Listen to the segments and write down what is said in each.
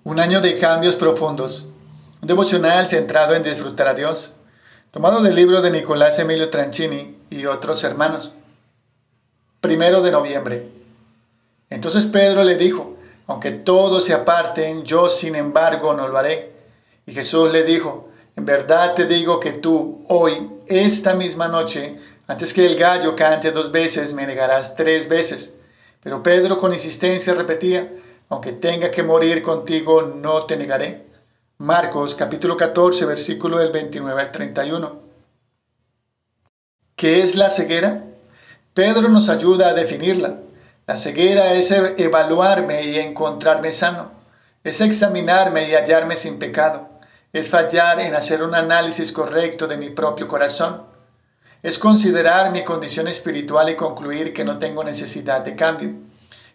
Un año de cambios profundos. Un devocional centrado en disfrutar a Dios. Tomado del libro de Nicolás Emilio Tranchini y otros hermanos. 1 de noviembre. Entonces Pedro le dijo, aunque todos se aparten, yo sin embargo no lo haré. Y Jesús le dijo, en verdad te digo que tú, hoy, esta misma noche, antes que el gallo cante 2 veces, me negarás 3 veces. Pero Pedro con insistencia repetía, aunque tenga que morir contigo, no te negaré. Marcos capítulo 14, versículo del 29 al 31. ¿Qué es la ceguera? Pedro nos ayuda a definirla. La ceguera es evaluarme y encontrarme sano. Es examinarme y hallarme sin pecado. Es fallar en hacer un análisis correcto de mi propio corazón. Es considerar mi condición espiritual y concluir que no tengo necesidad de cambio.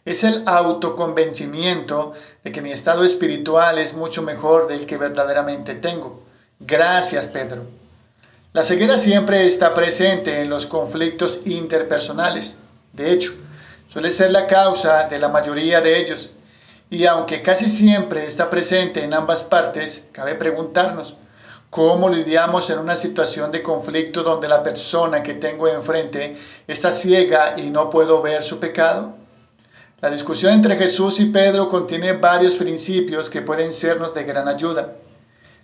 Es el autoconvencimiento de que mi estado espiritual es mucho mejor del que verdaderamente tengo. Gracias, Pedro. La ceguera siempre está presente en los conflictos interpersonales. De hecho, suele ser la causa de la mayoría de ellos. Y aunque casi siempre está presente en ambas partes, cabe preguntarnos, ¿cómo lidiamos en una situación de conflicto donde la persona que tengo enfrente está ciega y no puedo ver su pecado? La discusión entre Jesús y Pedro contiene varios principios que pueden sernos de gran ayuda.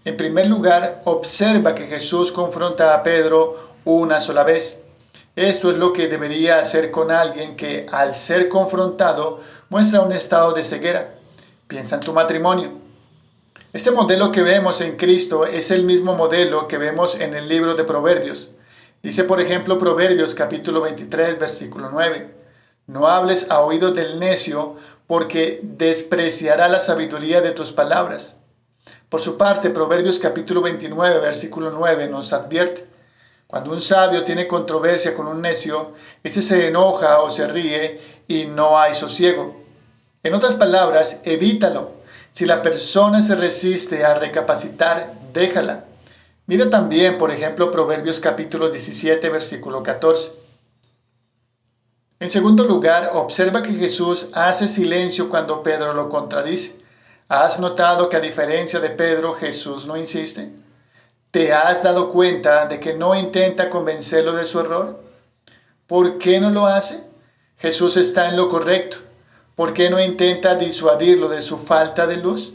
En primer lugar, observa que Jesús confronta a Pedro una sola vez. Esto es lo que debería hacer con alguien que, al ser confrontado, muestra un estado de ceguera. Piensa en tu matrimonio. Este modelo que vemos en Cristo es el mismo modelo que vemos en el libro de Proverbios. Dice, por ejemplo, Proverbios capítulo 23, versículo 9. No hables a oído del necio, porque despreciará la sabiduría de tus palabras. Por su parte, Proverbios capítulo 29, versículo 9 nos advierte, cuando un sabio tiene controversia con un necio, ese se enoja o se ríe y no hay sosiego. En otras palabras, evítalo. Si la persona se resiste a recapacitar, déjala. Mira también, por ejemplo, Proverbios capítulo 17, versículo 14. En segundo lugar, observa que Jesús hace silencio cuando Pedro lo contradice. ¿Has notado que a diferencia de Pedro, Jesús no insiste? ¿Te has dado cuenta de que no intenta convencerlo de su error? ¿Por qué no lo hace? Jesús está en lo correcto. ¿Por qué no intenta disuadirlo de su falta de luz?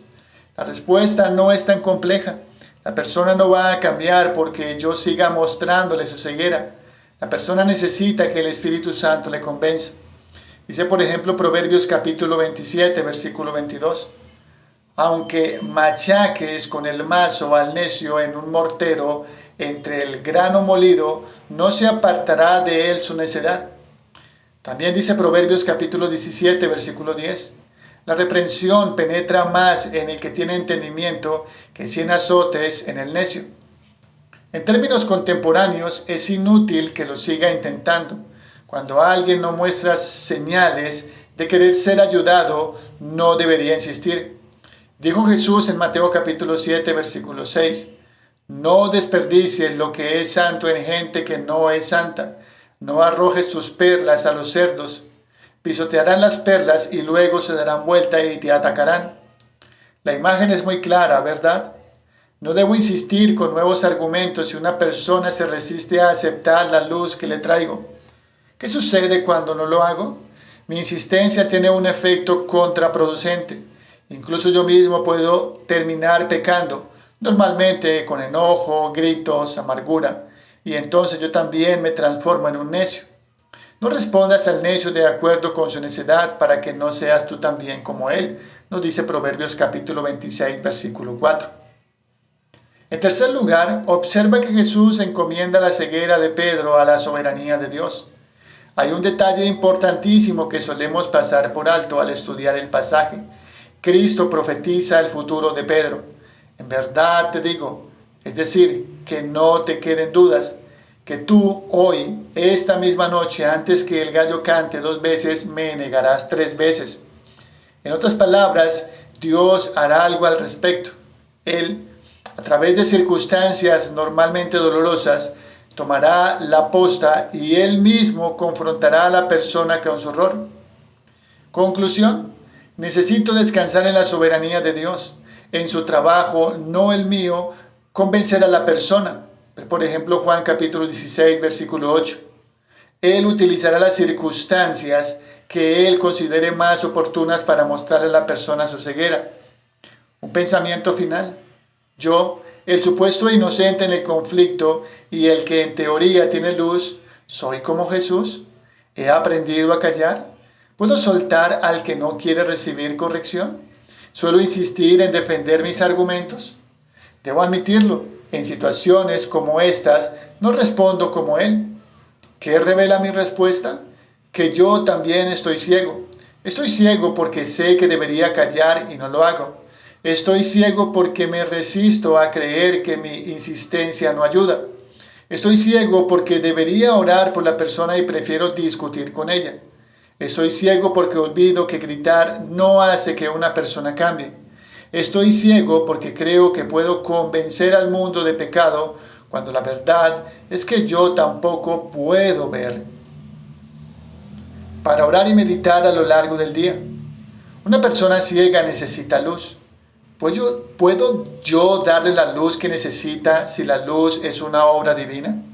La respuesta no es tan compleja. La persona no va a cambiar porque yo siga mostrándole su ceguera. La persona necesita que el Espíritu Santo le convenza. Dice, por ejemplo, Proverbios capítulo 27, versículo 22. Aunque machaques con el mazo al necio en un mortero entre el grano molido, no se apartará de él su necedad. También dice Proverbios capítulo 17, versículo 10. La reprensión penetra más en el que tiene entendimiento que 100 azotes en el necio. En términos contemporáneos, es inútil que lo siga intentando. Cuando alguien no muestra señales de querer ser ayudado, no debería insistir. Dijo Jesús en Mateo capítulo 7, versículo 6, no desperdicies lo que es santo en gente que no es santa. No arrojes tus perlas a los cerdos. Pisotearán las perlas y luego se darán vuelta y te atacarán. La imagen es muy clara, ¿verdad? No debo insistir con nuevos argumentos si una persona se resiste a aceptar la luz que le traigo. ¿Qué sucede cuando no lo hago? Mi insistencia tiene un efecto contraproducente. Incluso yo mismo puedo terminar pecando, normalmente con enojo, gritos, amargura, y entonces yo también me transformo en un necio. No respondas al necio de acuerdo con su necedad para que no seas tú también como él, nos dice Proverbios capítulo 26, versículo 4. En tercer lugar, observa que Jesús encomienda la ceguera de Pedro a la soberanía de Dios. Hay un detalle importantísimo que solemos pasar por alto al estudiar el pasaje. Cristo profetiza el futuro de Pedro. En verdad te digo, es decir, que no te queden dudas, que tú hoy, esta misma noche, antes que el gallo cante 2 veces, me negarás 3 veces. En otras palabras, Dios hará algo al respecto. Él, a través de circunstancias normalmente dolorosas, tomará la posta y él mismo confrontará a la persona con su error. Conclusión: necesito descansar en la soberanía de Dios. en su trabajo, no el mío, convencer a la persona. Por ejemplo, Juan capítulo 16, versículo 8. Él utilizará las circunstancias que él considere más oportunas para mostrarle a la persona su ceguera. Un pensamiento final. Yo, el supuesto inocente en el conflicto y el que en teoría tiene luz, ¿soy como Jesús? ¿He aprendido a callar? ¿Puedo soltar al que no quiere recibir corrección? ¿Suelo insistir en defender mis argumentos? Debo admitirlo, en situaciones como estas no respondo como él. ¿Qué revela mi respuesta? Que yo también estoy ciego. Estoy ciego porque sé que debería callar y no lo hago. Estoy ciego porque me resisto a creer que mi insistencia no ayuda. Estoy ciego porque debería orar por la persona y prefiero discutir con ella. Estoy ciego porque olvido que gritar no hace que una persona cambie. Estoy ciego porque creo que puedo convencer al mundo de pecado cuando la verdad es que yo tampoco puedo ver. Para orar y meditar a lo largo del día. Una persona ciega necesita luz. ¿Puedo yo darle la luz que necesita si la luz es una obra divina?